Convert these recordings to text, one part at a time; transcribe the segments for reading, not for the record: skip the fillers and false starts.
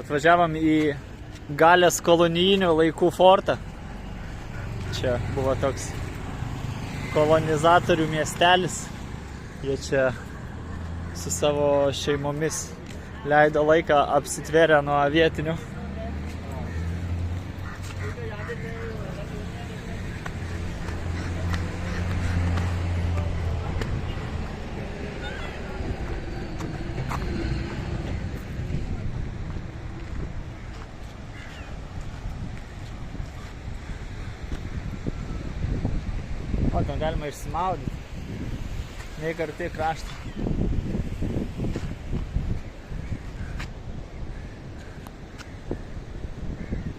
Atvažiavom į Galės kolonijinių laikų fortą. Čia buvo toks kolonizatorių miestelis. Jie čia su savo šeimomis leido laiką apsitvėrę nuo vietinių. O, ten galima išsimaudyti. Neik arti kraštą.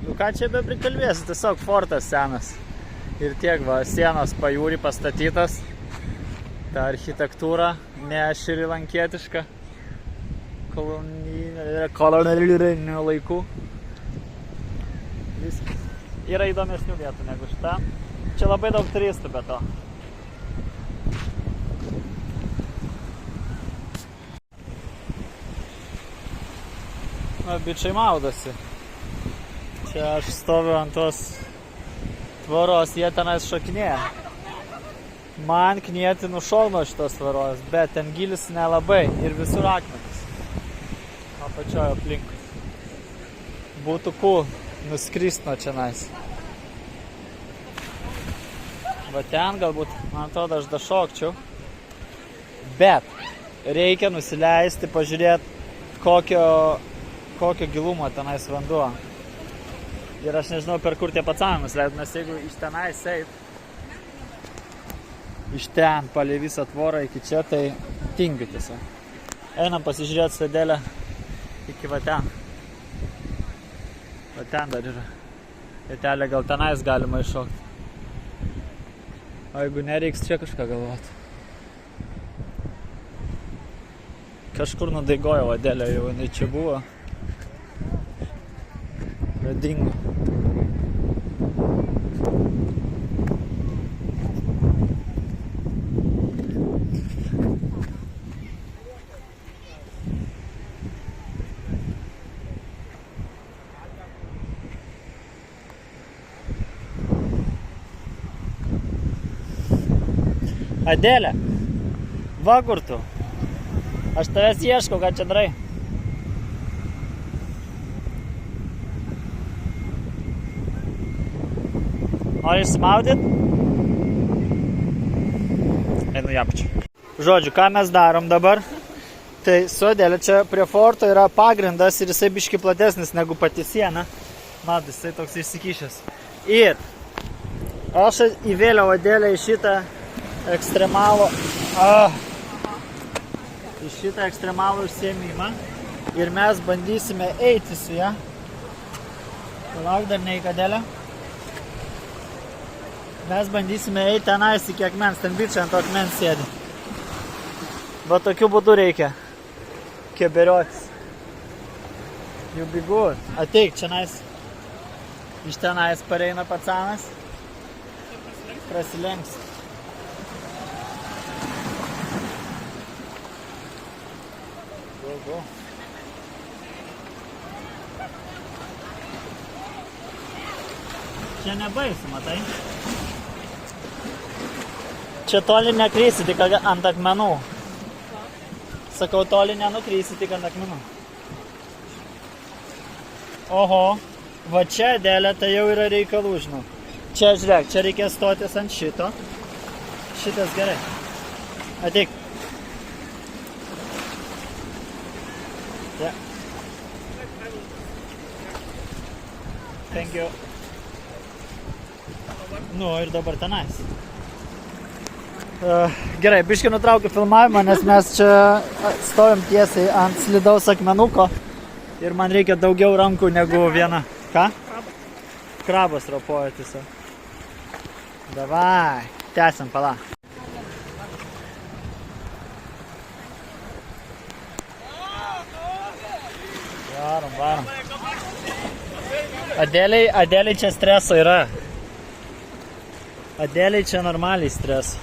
Nu ką čia be prikalbėsi, tiesiog fortas senas. Ir tiek va, sienos pajūrį pastatytas. Ta architektūra ne šrilankietiška. Kolonijinių laikų. Viskas. Yra įdomesnių vietų negu šita. Čia labai daug turistų be to. Na, bičiai maudosi. Čia aš stoviu ant tos tvoros, jie tenais šokinėja. Man knieti nušol nuo šitos tvoros, bet ten gilis nelabai ir visur akmenis. Apačioje aplinkui. Būtų cool nuskrist nuo čionais. Va ten galbūt, man atrodo, aš dašokčiau. Bet reikia nusileisti, pažiūrėti, kokio gilumo tenais vanduo. Ir aš nežinau, per kur tie pacanai nusileido, nes jeigu iš tenais eit, iš ten palei visą tvorą iki čia, tai tingiu tiesiog. Einam pasižiūrėti sėdelę iki va ten. Va ten dar yra. Vietelė gal tenais galima iššokti. O jeigu nereiks čia kažką galvoti. Kažkur nudaigojo vadelė, jau jinai čia buvo. Radingo. Adelė, va kur tu? Aš tavęs ieškau, ką čia darai? Nori išsimaudyt? Einu į apačią. Žodžiu, ką mes darom dabar? Tai su Adelė čia prie forto yra pagrindas ir jisai biški platesnis negu pati siena. Matai, jisai toks išsikišęs. Ir aš įvėliau Adelę į šitą ekstremalų užsiėmimą ir mes bandysime eiti su ją. Palauk, dar neik Adelė. Mes bandysime eiti tenais iki akmens, ten bičiai ant akmens sėdi. Va tokiu būdu reikia keberiotis. You be good. Ateik, čionais. Iš tenais pareina pacanas. Prasilenks. Go. Čia nebaisi, matai? Čia toli nekrysi, tik ant akmenų. Sakau, toli nenukrysi, tik ant akmenų. Oho, va čia Adelė, tai jau yra reikalų, žinau. Čia, žiūrėk, čia reikės stotis ant šito. Šitas gerai. Ateik. Yeah. Thank you. Nu, ir dabar tenais. Gerai, biškį nutraukiu filmavimą, nes mes čia stovim tiesiai ant slidaus akmenuko ir man reikia daugiau rankų negu viena. Ką? Krabas ropoja tiesiog. Davai, tęsim, pala. Varom. Adelei čia streso yra. Adelei čia normaliai streso.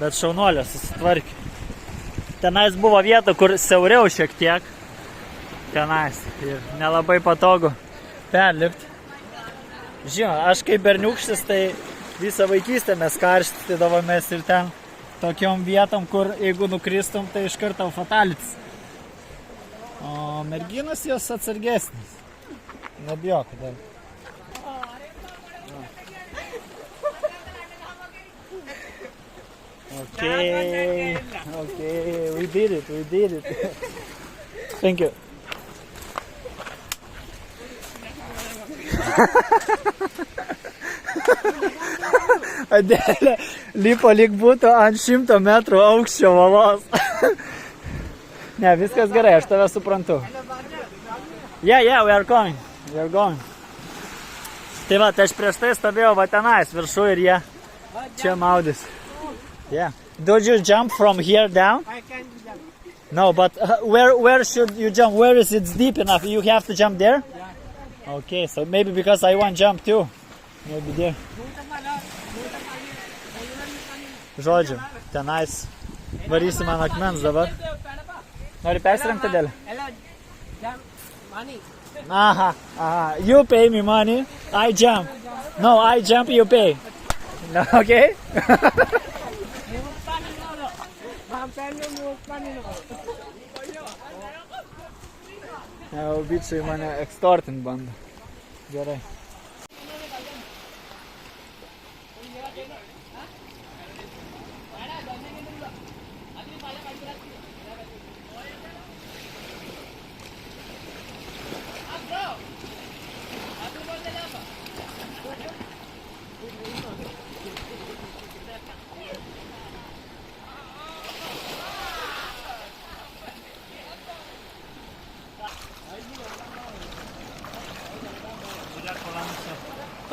Bet šaunuolė susitvarkė. Tenais buvo vieta, kur siauriau šiek tiek. tenais ir nelabai patogu perlipti. Žinoma, aš kaip berniukštis, tai visą vaikystę mes karštydavomės ir ten tokiom vietom, kur jeigu nukristum, tai iš karto fatalitis. O merginos jos atsargesnis. Nebijok, kodėl. Okay, we did it. Thank you. Adelė lipo lyg būtų ant 100 metrų aukščio valos. Ne, viskas gerai, aš tave suprantu. Yeah, we are going. Tai va, tai aš prieš tai stovėjau va tenais viršų ir jie čia maudys. Yeah. Don't you jump from here down? I can jump. No, but where should you jump? Where is it deep enough? You have to jump there? Yeah. Okay, so maybe because I want jump too. Maybe there. Žodžiu, tenais varysim ant akmens dabar. Nori persirengti dėl? Hello, jump money. Aha. You pay me money, I jump. No, I jump, you pay. No, okay? Jau bičiai mane extortint bando. Gerai.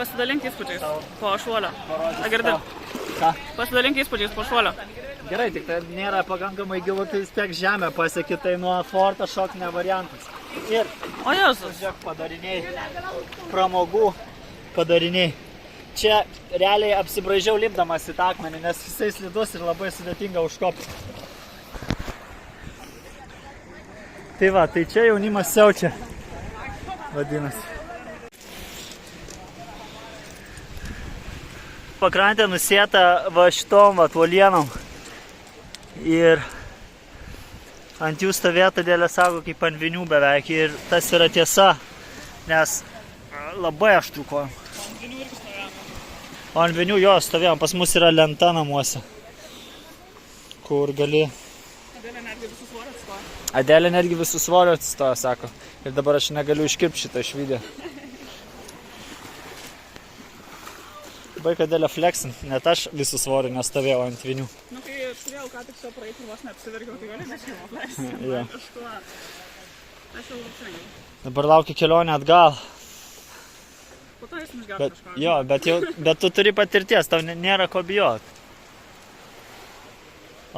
Pasidalink įspūdžiais po šuolio. Girdi? Ką? Pasidalink įspūdžiais po šuolio. Gerai, tik tai nėra pakankamai gilu, tai vis tiek žemę pasieki, tai nuo forto šok ne variantas. Ir, O Jėzus. žiūrėk, padariniai, pramogų padariniai. Čia realiai apsibraižiau lipdamas į tą akmenį, nes jisai slidus ir labai sudėtinga užkopti. Tai va, tai čia jaunimas siaučia, vadinasi. Pakrantė nusėta va šitom va uolienom ir ant jų stovėta dėlė sako kaip ant vinių beveik ir tas yra tiesa, nes labai aštrų kojom. O ant vinių jo stovėjom, pas mus yra lenta namuose, kur gali... Adelė netgi visų svorio atsistoja, sako. Ir dabar aš negaliu iškirpti šitą iš video. Baig Adelė flexint, net aš visų svorių nestovėjau ant vinių. Nu, kai turėjau ką tik šio praeitį, vos neapsiverkiau, tai gali nešimo apleisti. Jo. Aš jau apsirengiau. Dabar laukia kelionė atgal. Po to jis išgert kažką. Jo, bet tu turi patirties, tau nėra ko bijot.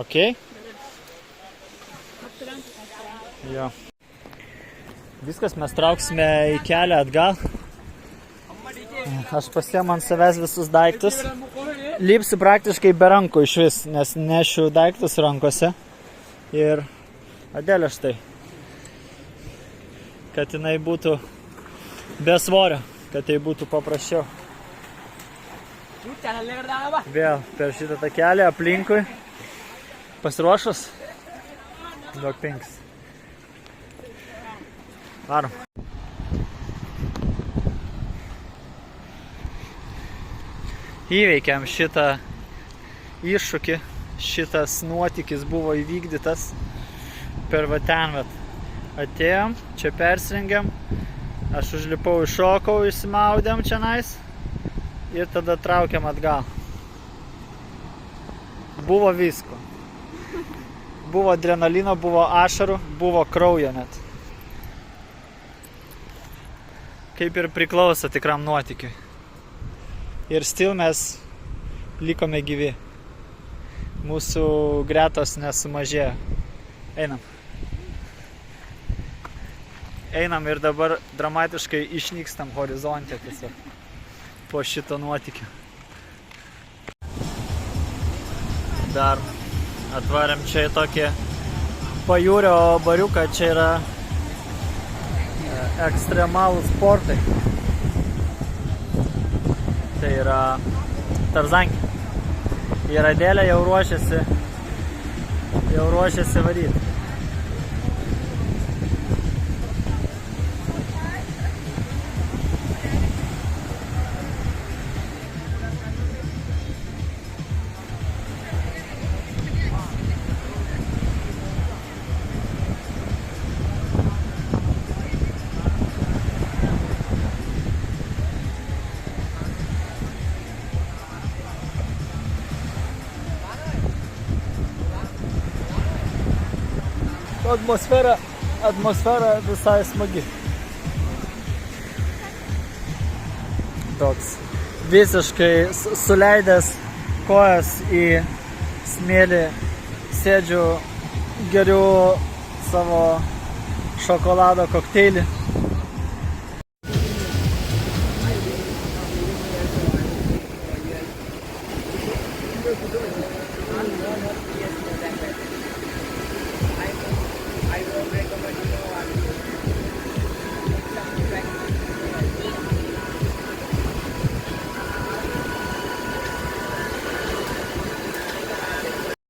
Ok? Jo. Viskas, mes trauksime į kelią atgal. Aš pasiemu ant savęs visus daiktus. Lipsiu praktiškai be rankų iš vis, nes nešiu daiktus rankose. Ir Adelė štai. Kad jinai būtų be svorio, kad tai būtų paprasčiau. Vėl per šitą takelį aplinkui. Pasiruošus? Duok 5. Varom. Įveikėm šitą iššūkį, šitas nuotykis buvo įvykdytas. Per va ten atėjom, čia persirengėm, aš užlipau, iššokau, išsimaudėm čionais ir tada traukiam atgal. Buvo visko. Buvo adrenalino, buvo ašarų, buvo kraujo net. Kaip ir priklauso tikram nuotykiui. Ir still mes likome gyvi. Mūsų gretos nesumažėjo. Einam. Einam ir dabar dramatiškai išnykstam horizonte tiesiog po šito nuotykio. Dar atvarėm čia į tokį pajūrio bariuką. Čia yra ekstremalų sportai. Tai yra tarzankė. Ir Adėlė jau ruošiasi varyti. Atmosfera visai smagi. Toks visiškai suleidęs kojas į smėlį, sėdžiu, geriu savo šokolado kokteilį.